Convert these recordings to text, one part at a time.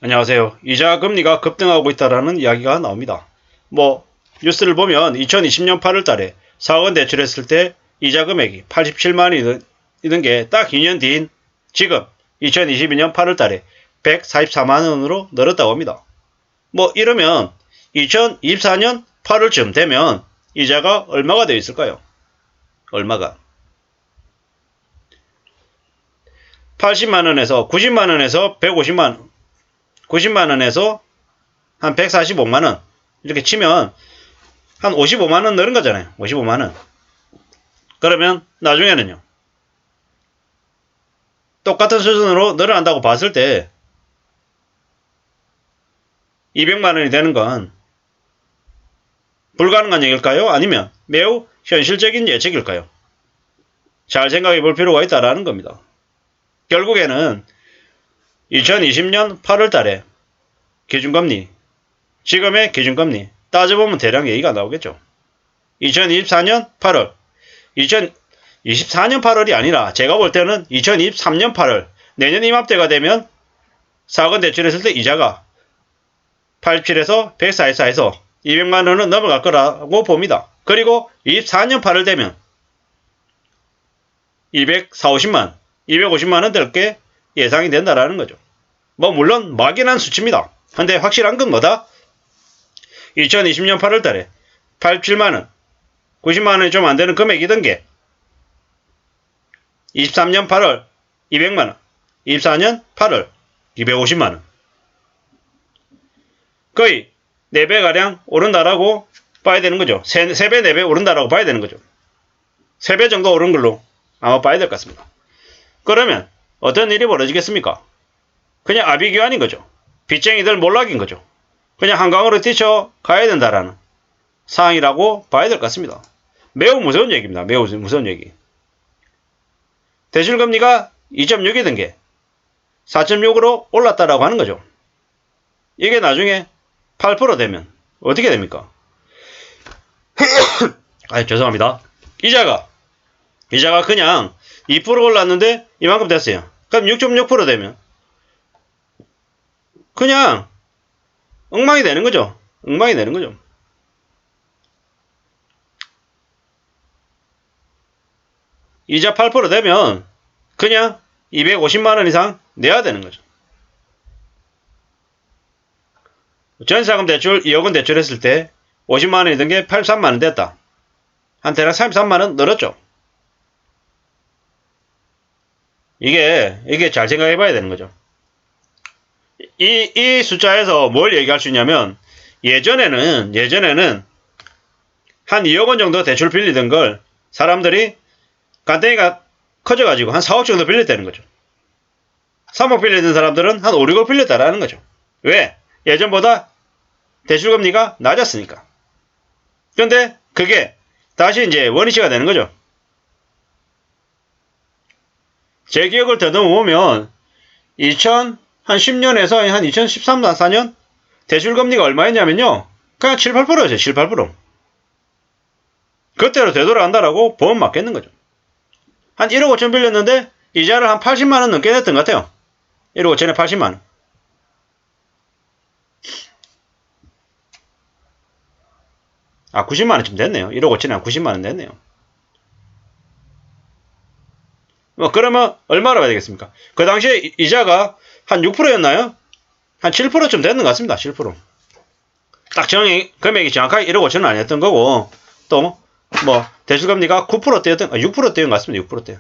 안녕하세요. 이자 금리가 급등하고 있다라는 이야기가 나옵니다. 뉴스를 보면 2020년 8월 달에 4억 원 대출했을 때 이자 금액이 87만 원이던 게 딱 2년 뒤인 지금 2022년 8월 달에 144만 원으로 늘었다고 합니다. 이러면 2024년 8월쯤 되면 이자가 얼마가 되어 있을까요? 얼마가? 80만 원에서 90만 원에서 150만 원, 90만 원에서 한 145만 원 이렇게 치면 한 55만 원 늘은 거잖아요. 55만 원. 그러면 나중에는요. 똑같은 수준으로 늘어난다고 봤을 때 200만 원이 되는 건 불가능한 얘기일까요? 아니면 매우 현실적인 예측일까요? 잘 생각해 볼 필요가 있다라는 겁니다. 결국에는 2020년 8월 달에 기준금리, 지금의 기준금리 따져보면 대략 얘기가 나오겠죠. 2024년 8월, 2024년 8월이 아니라 제가 볼 때는 2023년 8월, 내년 이맘때가 되면 4억 원 대출했을 때 이자가 87에서 144에서 200만 원은 넘어갈 거라고 봅니다. 그리고 24년 8월 되면 240, 250만 원 될 게 예상이 된다라는 거죠. 물론 막연한 수치입니다. 근데 확실한 건 뭐다? 2020년 8월 달에 87만 원, 90만 원이 좀 안 되는 금액이던 게 23년 8월 200만 원, 24년 8월 250만 원. 거의 4배가량 오른다라고 봐야 되는 거죠. 3배, 4배 오른다라고 봐야 되는 거죠. 3배 정도 오른 걸로 아마 봐야 될 것 같습니다. 그러면 어떤 일이 벌어지겠습니까? 그냥 아비규환인 거죠. 빚쟁이들 몰락인 거죠. 그냥 한강으로 뛰쳐 가야 된다라는 상황이라고 봐야 될 것 같습니다. 매우 무서운 얘기입니다. 매우 무서운 얘기. 대출금리가 2.6이던 게 4.6으로 올랐다라고 하는 거죠. 이게 나중에 8% 되면 어떻게 됩니까? 죄송합니다. 이자가 그냥 2% 올랐는데 이만큼 됐어요. 그럼 6.6% 되면 그냥 엉망이 되는 거죠. 엉망이 되는 거죠. 이자 8% 되면 그냥 250만 원 이상 내야 되는 거죠. 전세자금 대출 2억 원 대출했을 때 50만 원이던 게 83만 원 됐다. 한 대략 33만 원 늘었죠. 이게 잘 생각해 봐야 되는 거죠. 이 숫자에서 뭘 얘기할 수 있냐면 예전에는 한 2억 원 정도 대출 빌리던 걸 사람들이 간땡이가 커져가지고 한 4억 정도 빌렸다는 거죠. 3억 빌리던 사람들은 한 5, 6억 빌렸다라는 거죠. 왜? 예전보다 대출금리가 낮았으니까. 그런데 그게 다시 이제 원위치가 되는 거죠. 제 기억을 더듬어 보면 2010년에서 한 2013, 14년 대출금리가 얼마였냐면요. 그냥 7, 8%였어요. 7, 8%. 그때로 되돌아간다라고 보면 맞겠는 거죠. 한 1억 5천 빌렸는데 이자를 한 80만 원 넘게 냈던 것 같아요. 1억 5천에 80만 원. 아, 90만 원쯤 됐네요. 1억 5천에 한 90만 원 됐네요. 그러면 얼마로 가야 되겠습니까? 그 당시에 이자가 한 6%였나요? 한 7%쯤 됐는 것 같습니다. 7%. 딱 금액이 정확하게 1억 5천 원 아니었던 거고, 또, 대출금리가 9%대였던, 6%대인 것 같습니다. 6%대.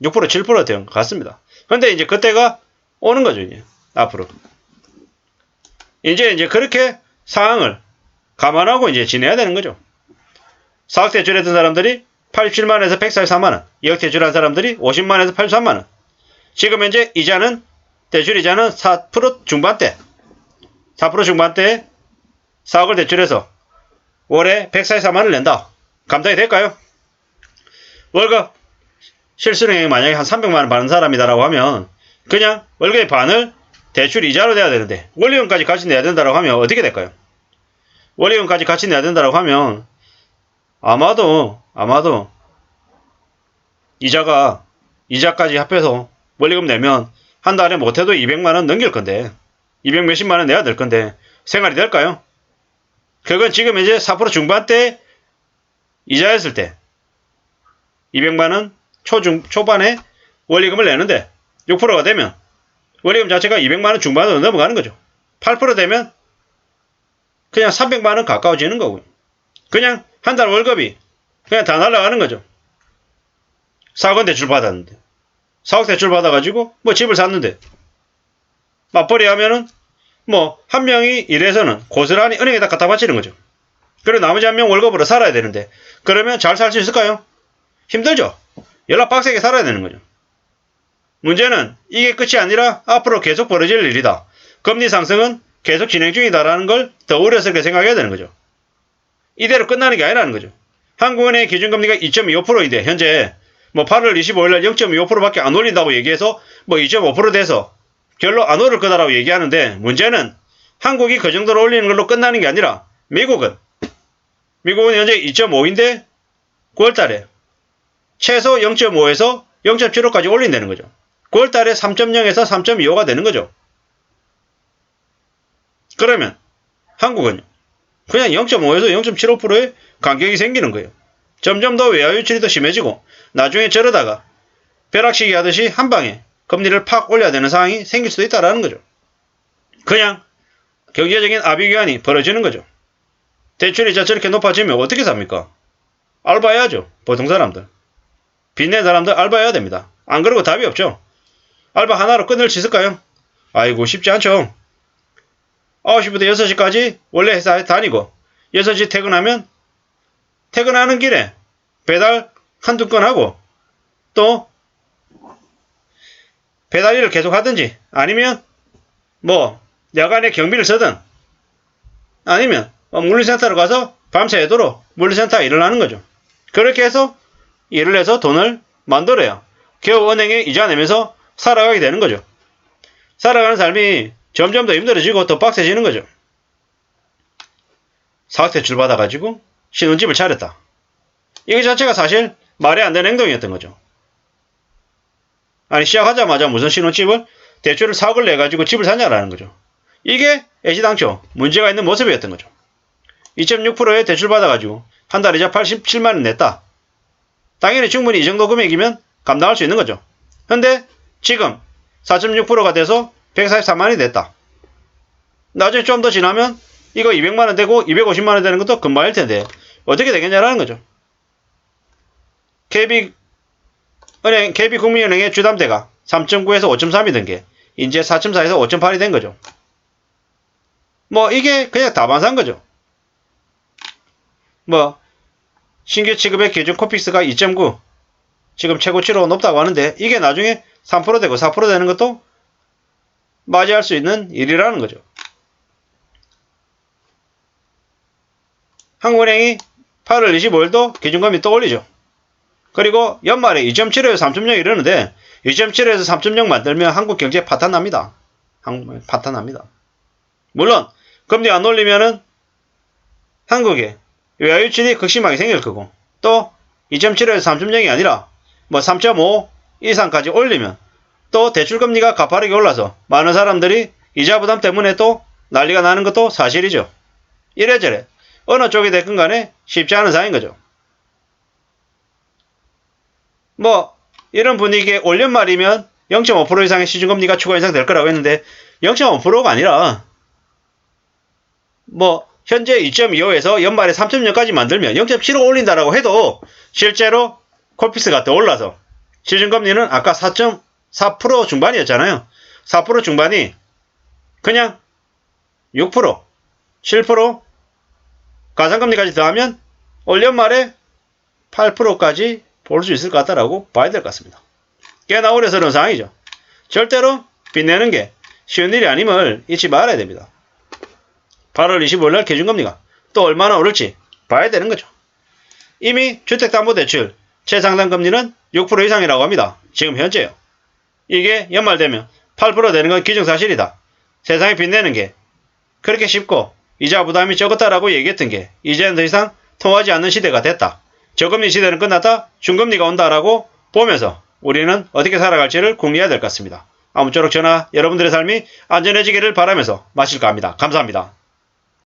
6%, 7%대인 것 같습니다. 근데 이제 그때가 오는 거죠, 이제. 앞으로. 이제 그렇게 상황을 감안하고 이제 지내야 되는 거죠. 4억 대출했던 사람들이 87만원에서 144만원, 2억 대출한 사람들이 50만원에서 83만원. 지금 현재 대출 이자는 4% 중반대, 4% 중반대에 4억을 대출해서 월에 144만원을 낸다. 감당이 될까요? 월급 실수령액 만약에 한 300만원 받는 사람이다라고 하면 그냥 월급의 반을 대출 이자로 내야 되는데 원리금까지 같이 내야 된다라고 하면 어떻게 될까요? 원리금까지 같이 내야 된다라고 하면 아마도 이자까지 합해서 원리금 내면 한 달에 못해도 200만원 넘길 건데 200 몇십만원 내야 될 건데 생활이 될까요? 그건 지금 이제 4% 중반대 이자였을 때 200만원 초반에 원리금을 내는데 6%가 되면 원리금 자체가 200만원 중반으로 넘어가는 거죠. 8% 되면 그냥 300만원 가까워지는 거고요. 그냥 한 달 월급이 그냥 다 날아가는 거죠. 4억 대출 받았는데 4억 대출 받아가지고 뭐 집을 샀는데 맞벌이 하면은 뭐 한 명이 일해서는 고스란히 은행에다 갖다 바치는 거죠. 그리고 나머지 한 명 월급으로 살아야 되는데 그러면 잘 살 수 있을까요? 힘들죠. 연락 빡세게 살아야 되는 거죠. 문제는 이게 끝이 아니라 앞으로 계속 벌어질 일이다. 금리 상승은 계속 진행 중이다라는 걸 더 우려스럽게 생각해야 되는 거죠. 이대로 끝나는 게 아니라는 거죠. 한국은행의 기준금리가 2.25%인데 현재 뭐 8월 25일 날 0.25%밖에 안 올린다고 얘기해서 뭐 2.5% 돼서 별로 안 오를 거다라고 얘기하는데 문제는 한국이 그 정도로 올리는 걸로 끝나는 게 아니라 미국은 현재 2.5인데 9월달에 최소 0.5에서 0.75까지 올린다는 거죠. 9월달에 3.0에서 3.25가 되는 거죠. 그러면 한국은 그냥 0.5에서 0.75%의 간격이 생기는 거예요. 점점 더 외화 유출이 더 심해지고 나중에 저러다가 벼락치기 하듯이 한 방에 금리를 팍 올려야 되는 상황이 생길 수도 있다는 거죠. 그냥 경제적인 아비규환이 벌어지는 거죠. 대출이자 저렇게 높아지면 어떻게 삽니까? 알바해야죠. 보통 사람들. 빚낸 사람들 알바해야 됩니다. 안 그러고 답이 없죠. 알바 하나로 끊을 수 있을까요? 아이고 쉽지 않죠. 9시부터 6시까지 원래 회사에 다니고 6시 퇴근하면 퇴근하는 길에 배달 한두 건 하고 또 배달 일을 계속 하든지 아니면 뭐 야간에 경비를 쓰든 아니면 물류센터로 가서 밤새도록 물류센터에 일을 하는 거죠. 그렇게 해서 일을 해서 돈을 만들어야 겨우 은행에 이자 내면서 살아가게 되는 거죠. 살아가는 삶이 점점 더 힘들어지고 더 빡세지는 거죠. 사학대출 받아가지고 신혼집을 차렸다. 이거 자체가 사실 말이 안 되는 행동이었던 거죠. 아니 시작하자마자 무슨 신혼집을 대출을 4억을 내가지고 집을 사냐라는 거죠. 이게 애시당초 문제가 있는 모습이었던 거죠. 2.6%의 대출 받아가지고 한 달 이자 87만원 냈다. 당연히 충분히 이 정도 금액이면 감당할 수 있는 거죠. 근데 지금 4.6%가 돼서 143만원이 됐다. 나중에 좀 더 지나면 이거 200만원 되고 250만원 되는 것도 금방일 텐데 어떻게 되겠냐라는 거죠. KB국민은행의 주담대가 3.9에서 5.3이 된 게 이제 4.4에서 5.8이 된 거죠. 뭐 이게 그냥 다반사인 거죠. 뭐 신규 취급의 기준 코픽스가 2.9 지금 최고치로 높다고 하는데 이게 나중에 3% 되고 4% 되는 것도 맞이할 수 있는 일이라는 거죠. 한국은행이 8월 25일도 기준금리 또 올리죠. 그리고 연말에 2.75에서 3.0 이러는데 2.75에서 3.0 만들면 한국 경제 파탄납니다. 파탄납니다. 물론 금리 안 올리면은 한국에 외화 유출이 극심하게 생길 거고 또 2.75에서 3.0이 아니라 뭐 3.5 이상까지 올리면 또 대출금리가 가파르게 올라서 많은 사람들이 이자 부담 때문에 또 난리가 나는 것도 사실이죠. 이래저래 어느 쪽이 됐건 간에 쉽지 않은 상황인 거죠. 뭐 이런 분위기에 올 연말이면 0.5% 이상의 시중금리가 추가 인상될 거라고 했는데 0.5%가 아니라 뭐 현재 2.25에서 연말에 3.0까지 만들면 0.75 올린다라고 해도 실제로 콜피스가 더 올라서 시중금리는 아까 4.4% 중반이었잖아요. 4% 중반이 그냥 6%, 7% 가상금리까지 더하면 올 연말에 8%까지 볼 수 있을 것 같다라고 봐야 될 것 같습니다. 꽤나 오래스러운 상황이죠. 절대로 빚내는 게 쉬운 일이 아님을 잊지 말아야 됩니다. 8월 25일날 기준금리가 또 얼마나 오를지 봐야 되는 거죠. 이미 주택담보대출 최상단금리는 6% 이상이라고 합니다. 지금 현재요. 이게 연말 되면 8% 되는 건 기정사실이다. 세상에 빚내는 게 그렇게 쉽고 이자 부담이 적었다라고 얘기했던 게 이제는 더 이상 통하지 않는 시대가 됐다. 저금리 시대는 끝났다. 중금리가 온다라고 보면서 우리는 어떻게 살아갈지를 궁리해야 될 것 같습니다. 아무쪼록 저나 여러분들의 삶이 안전해지기를 바라면서 마칠까 합니다. 감사합니다.